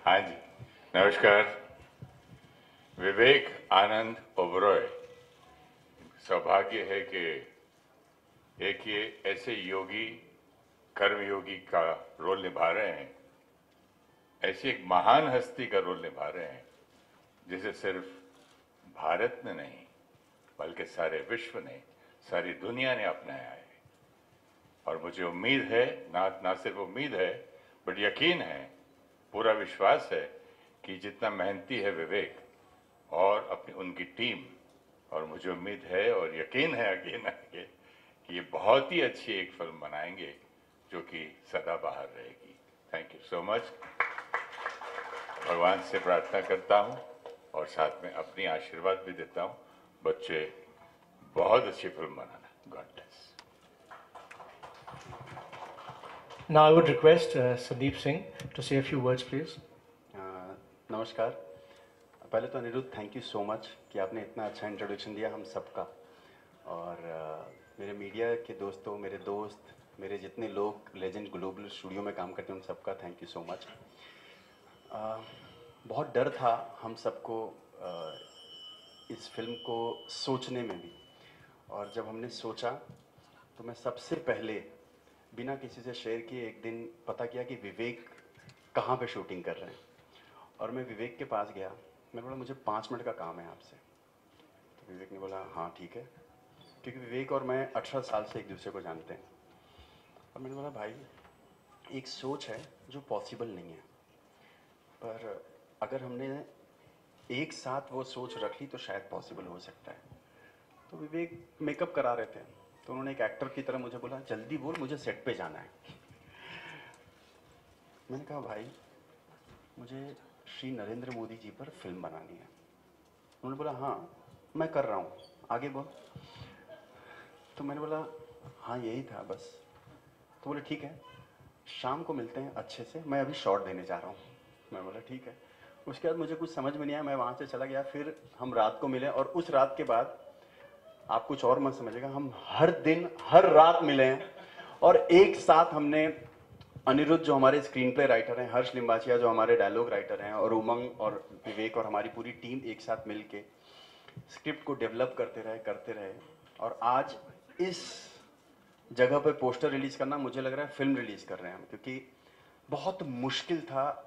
हाँ जी, नमस्कार। विवेक आनंद ओबरॉय, सौभाग्य है कि एक ये ऐसे योगी, कर्मयोगी का रोल निभा रहे हैं, ऐसी एक महान हस्ती का रोल निभा रहे हैं जिसे सिर्फ भारत ने नहीं बल्कि सारे विश्व ने, सारी दुनिया ने अपनाया है। और मुझे उम्मीद है, ना सिर्फ उम्मीद है बट यकीन है, पूरा विश्वास है कि जितना मेहनती है विवेक और अपनी उनकी टीम, और मुझे उम्मीद है और यकीन है कि ये बहुत ही अच्छी एक फिल्म बनाएंगे जो कि सदा बाहर रहेगी। Thank you so much. भगवान से प्रार्थना करता हूँ और साथ में अपनी आशीर्वाद भी देता हूँ, बच्चे बहुत अच्छी film banana. God bless. Now I would request Sandeep Singh to say a few words, please. नमस्कार। पहले तो Aniruddh, thank you so much कि आपने इतना अच्छा इंट्रोडक्शन दिया हम सबका। और मेरे मीडिया के दोस्तों, मेरे दोस्त, मेरे जितने लोग लेजेंड ग्लोबल स्टूडियो में काम करते हैं उन सबका थैंक यू सो मच। बहुत डर था हम सबको इस फिल्म को सोचने में भी, और जब हमने सोचा तो मैं सबसे पहले बिना किसी से शेयर किए एक दिन पता किया कि विवेक कहाँ पे शूटिंग कर रहे हैं। और मैं विवेक के पास गया, मैंने बोला मुझे 5 मिनट का काम है आपसे। तो विवेक ने बोला हाँ ठीक है, क्योंकि विवेक और मैं 18 साल से एक दूसरे को जानते हैं। और मैंने बोला भाई, एक सोच है जो पॉसिबल नहीं है, पर अगर हमने एक साथ वो सोच रख ली तो शायद पॉसिबल हो सकता है। तो विवेक मेकअप करा रहे थे, तो उन्होंने एक एक्टर की तरह मुझे बोला जल्दी बोल, मुझे सेट पे जाना है। मैंने कहा भाई, मुझे श्री नरेंद्र मोदी जी पर फिल्म बनानी है। उन्होंने बोला हाँ मैं कर रहा हूँ, आगे बोल। तो मैंने बोला हाँ यही था बस। तो बोले ठीक है, शाम को मिलते हैं अच्छे से, मैं अभी शॉट देने जा रहा हूँ। मैं बोला ठीक है। उसके बाद मुझे कुछ समझ में नहीं आया, मैं वहाँ से चला गया। फिर हम रात को मिले, और उस रात के बाद आप कुछ और मत समझिएगा, हम हर दिन हर रात मिले हैं। और एक साथ हमने अनिरुद्ध जो हमारे स्क्रीन प्ले राइटर हैं, हर्ष लिम्बाचिया जो हमारे डायलॉग राइटर हैं, और उमंग और विवेक और हमारी पूरी टीम एक साथ मिल के स्क्रिप्ट को डेवलप करते रहे। और आज इस जगह पे पोस्टर रिलीज करना, मुझे लग रहा है फिल्म रिलीज कर रहे हैं हम, क्योंकि बहुत मुश्किल था।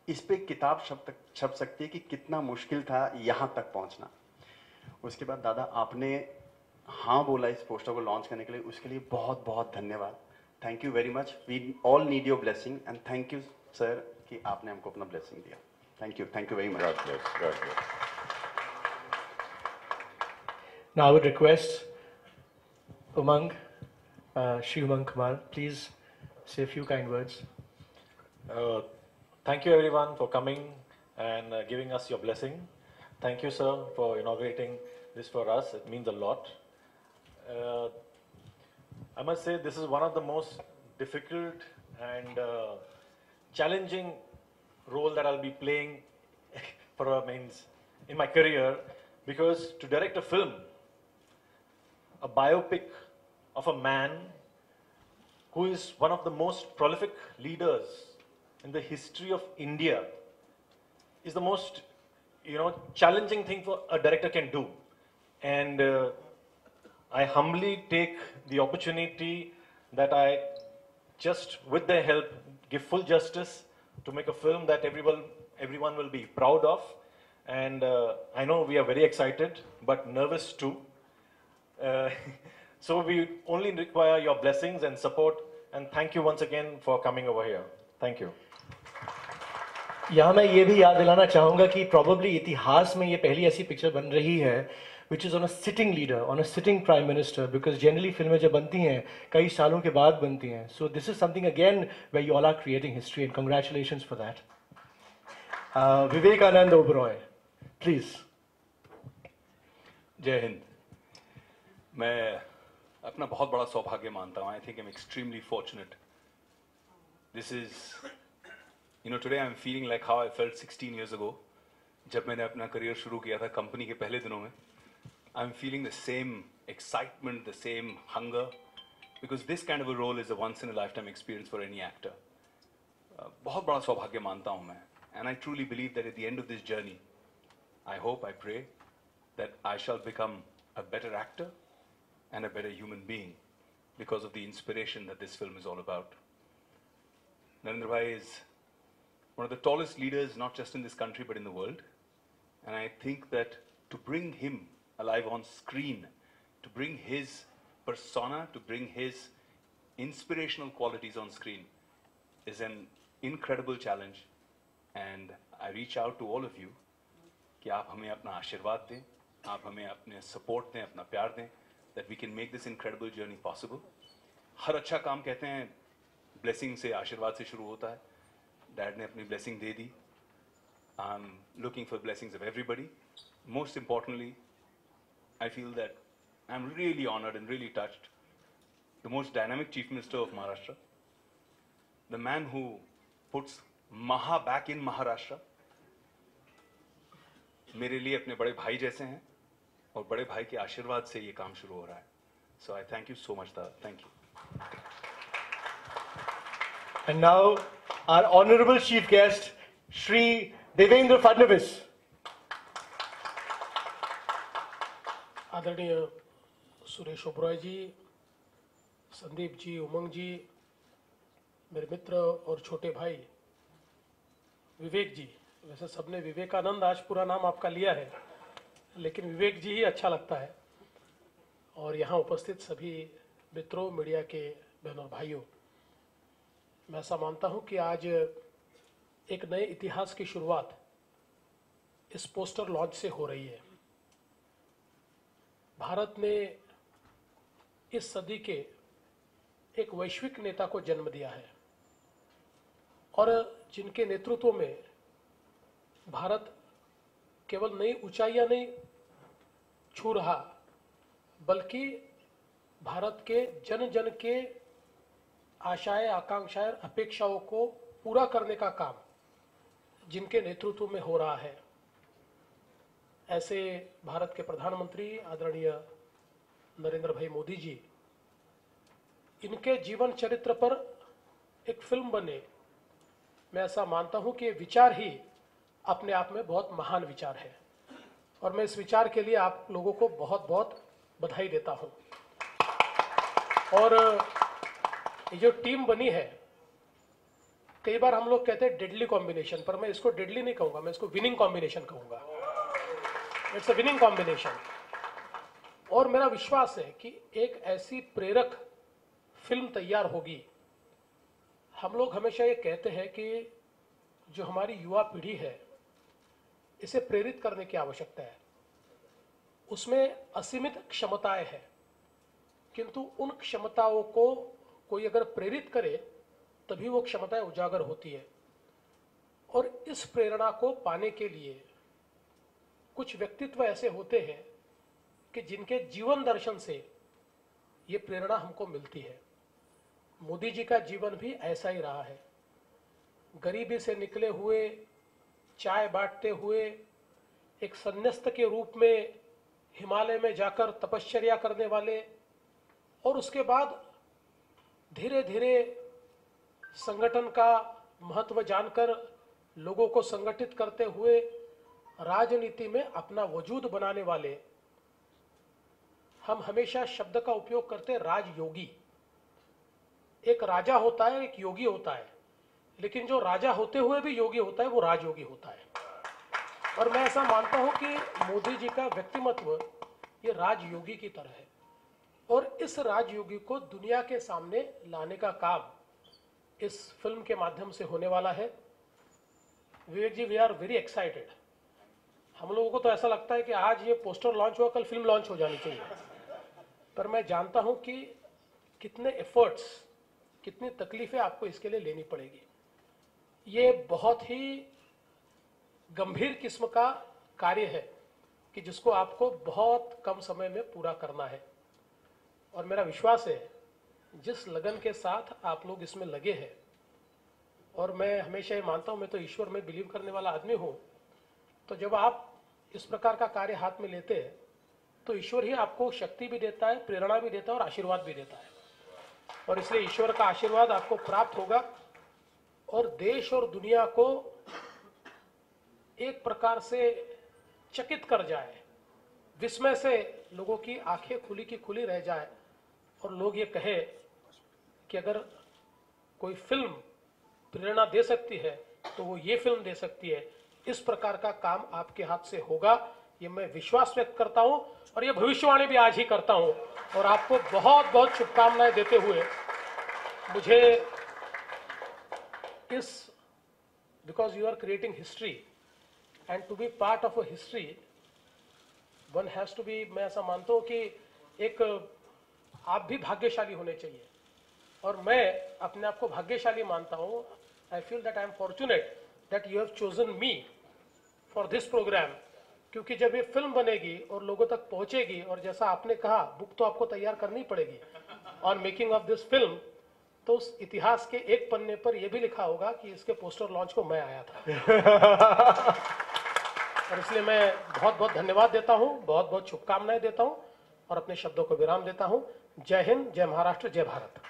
इस पे किताब छप सकती है कि कितना मुश्किल था यहाँ तक पहुँचना। उसके बाद दादा आपने हाँ बोला इस पोस्टर को लॉन्च करने के लिए, उसके लिए बहुत बहुत धन्यवाद। Thank you very much. We all need your blessing, and thank you sir कि आपने हमको अपना ब्लेसिंग दिया। Thank you very much. God bless, God bless. Now I would request Umang, Shri Umang Kumar, please say a few kind words. Thank you everyone for coming and giving us your blessing. Thank you sir for inaugurating this for us. It means a lot. I must say this is one of the most difficult and challenging role that I'll be playing in my career, because to direct a film, a biopic of a man who is one of the most prolific leaders in the history of India, is the most challenging thing for a director can do. And I humbly take the opportunity that I just with their help give full justice to make a film that everyone will be proud of. And I know we are very excited but nervous too. So we only require your blessings and support, and thank you once again for coming over here. Thank you. यहाँ मैं ये भी याद दिलाना चाहूँगा कि probably इतिहास में ये पहली ऐसी पिक्चर बन रही है which is on a sitting leader, on a sitting prime minister, because generally फिल्में जब बनती हैं कई सालों के बाद बनती हैं. So this is something again where you all are creating history, and congratulations for that. Vivekanand Oberoi, please. जय हिंद। मैं अपना बहुत बड़ा सौभाग्य मानता हूँ। I think I am extremely fortunate. This is today I am feeling like how I felt 16 years ago जब मैंने अपना करियर शुरू किया था कंपनी के पहले दिनों में। I am feeling the same excitement, the same hunger, because this kind of a role is a once in a lifetime experience for any actor. बहुत बड़ा सौभाग्य मानता हूँ मैं। And I truly believe that at the end of this journey, I hope, I pray, that I shall become a better actor and a better human being because of the inspiration that this film is all about. Narendra Bhai is one of the tallest leaders, not just in this country, but in the world. And I think that to bring him alive on screen, to bring his persona, to bring his inspirational qualities on screen is an incredible challenge. And I reach out to all of you कि आप हमें अपना आशीर्वाद दें, आप हमें अपने support दें, अपना प्यार दें, that we can make this incredible journey possible. हर अच्छा काम कहते हैं blessing से, आशीर्वाद से शुरू होता है. Dad ने अपनी blessing they the. I'm looking for blessings of everybody. Most importantly, I feel that I'm really honored and really touched. The most dynamic Chief Minister of Maharashtra, the man who puts Maha back in Maharashtra, मेरे लिए अपने बड़े भाई जैसे हैं और बड़े भाई के आशीर्वाद से ये काम शुरू हो रहा है. So I thank you so much, Dad. Thank you. And now our honorable chief guest, Shri Devendra Fadnavis. आदरणीय सुरेश ओबरॉय जी, संदीप जी, उमंग जी, मेरे मित्र और छोटे भाई विवेक जी. वैसे सबने विवेकानंद आज पूरा नाम आपका लिया है, लेकिन विवेक जी ही अच्छा लगता है. और यहाँ उपस्थित सभी मित्रों, मीडिया के बहनों और भाइयों, मैं ऐसा मानता हूँ कि आज एक नए इतिहास की शुरुआत इस पोस्टर लॉन्च से हो रही है. भारत ने इस सदी के एक वैश्विक नेता को जन्म दिया है और जिनके नेतृत्व में भारत केवल नई ऊंचाइयां नहीं छू रहा, बल्कि भारत के जन जन के आशाएं, आकांक्षाएं, अपेक्षाओं को पूरा करने का काम जिनके नेतृत्व में हो रहा है, ऐसे भारत के प्रधानमंत्री आदरणीय नरेंद्र भाई मोदी जी, इनके जीवन चरित्र पर एक फिल्म बने, मैं ऐसा मानता हूं कि ये विचार ही अपने आप में बहुत महान विचार है. और मैं इस विचार के लिए आप लोगों को बहुत बहुत बधाई देता हूं. और ये जो टीम बनी है, कई बार हम लोग कहते हैं डेडली कॉम्बिनेशन, पर मैं इसको डेडली नहीं कहूंगा, मैं इसको विनिंग कॉम्बिनेशन कहूंगा. It's a winning combination. और मेरा विश्वास है कि एक ऐसी प्रेरक फिल्म तैयार होगी. हम लोग हमेशा ये कहते हैं कि जो हमारी युवा पीढ़ी है, इसे प्रेरित करने की आवश्यकता है. उसमें असीमित क्षमताएं हैं, किंतु उन क्षमताओं को कोई अगर प्रेरित करे तभी वो क्षमताएं उजागर होती है. और इस प्रेरणा को पाने के लिए कुछ व्यक्तित्व ऐसे होते हैं कि जिनके जीवन दर्शन से ये प्रेरणा हमको मिलती है. मोदी जी का जीवन भी ऐसा ही रहा है. गरीबी से निकले हुए, चाय बांटते हुए, एक संन्यास्त के रूप में हिमालय में जाकर तपश्चर्या करने वाले, और उसके बाद धीरे धीरे संगठन का महत्व जानकर लोगों को संगठित करते हुए राजनीति में अपना वजूद बनाने वाले. हम हमेशा शब्द का उपयोग करते राजयोगी. एक राजा होता है, एक योगी होता है, लेकिन जो राजा होते हुए भी योगी होता है वो राजयोगी होता है. और मैं ऐसा मानता हूं कि मोदी जी का व्यक्तिमत्व ये राजयोगी की तरह है. और इस राजयोगी को दुनिया के सामने लाने का काम इस फिल्म के माध्यम से होने वाला है. विवेक जी, वी आर वेरी एक्साइटेड. हम लोगों को तो ऐसा लगता है कि आज ये पोस्टर लॉन्च हुआ, कल फिल्म लॉन्च हो जानी चाहिए. पर मैं जानता हूं कि कितने एफर्ट्स, कितनी तकलीफें आपको इसके लिए लेनी पड़ेगी. ये बहुत ही गंभीर किस्म का कार्य है कि जिसको आपको बहुत कम समय में पूरा करना है. और मेरा विश्वास है जिस लगन के साथ आप लोग इसमें लगे हैं, और मैं हमेशा ये मानता हूं, मैं तो ईश्वर में बिलीव करने वाला आदमी हूं, तो जब आप इस प्रकार का कार्य हाथ में लेते हैं तो ईश्वर ही आपको शक्ति भी देता है, प्रेरणा भी देता है और आशीर्वाद भी देता है. और इसलिए ईश्वर का आशीर्वाद आपको प्राप्त होगा और देश और दुनिया को एक प्रकार से चकित कर जाए, विस्मय से लोगों की आंखें खुली की खुली रह जाए और लोग ये कहे कि अगर कोई फिल्म प्रेरणा दे सकती है तो वो ये फिल्म दे सकती है। इस प्रकार का काम आपके हाथ से होगा, ये मैं विश्वास व्यक्त करता हूं और ये भविष्यवाणी भी आज ही करता हूं। और आपको बहुत बहुत शुभकामनाएं देते हुए मुझे इस, because you are creating history and to be part of a history one has to be, मैं ऐसा मानता हूं कि एक आप भी भाग्यशाली होने चाहिए और मैं अपने आप को भाग्यशाली मानता हूं। I feel that I am fortunate that you have chosen me for this programme, क्योंकि जब ये फिल्म बनेगी और लोगों तक पहुंचेगी और जैसा आपने कहा बुक तो आपको तैयार करनी पड़ेगी on making of this film, तो उस इतिहास के एक पन्ने पर यह भी लिखा होगा कि इसके पोस्टर लॉन्च को मैं आया था। और इसलिए मैं बहुत बहुत धन्यवाद देता हूं, बहुत बहुत शुभकामनाएं देता हूं और अपने शब्दों को विराम देता हूं। जय हिंद, जय महाराष्ट्र, जय भारत।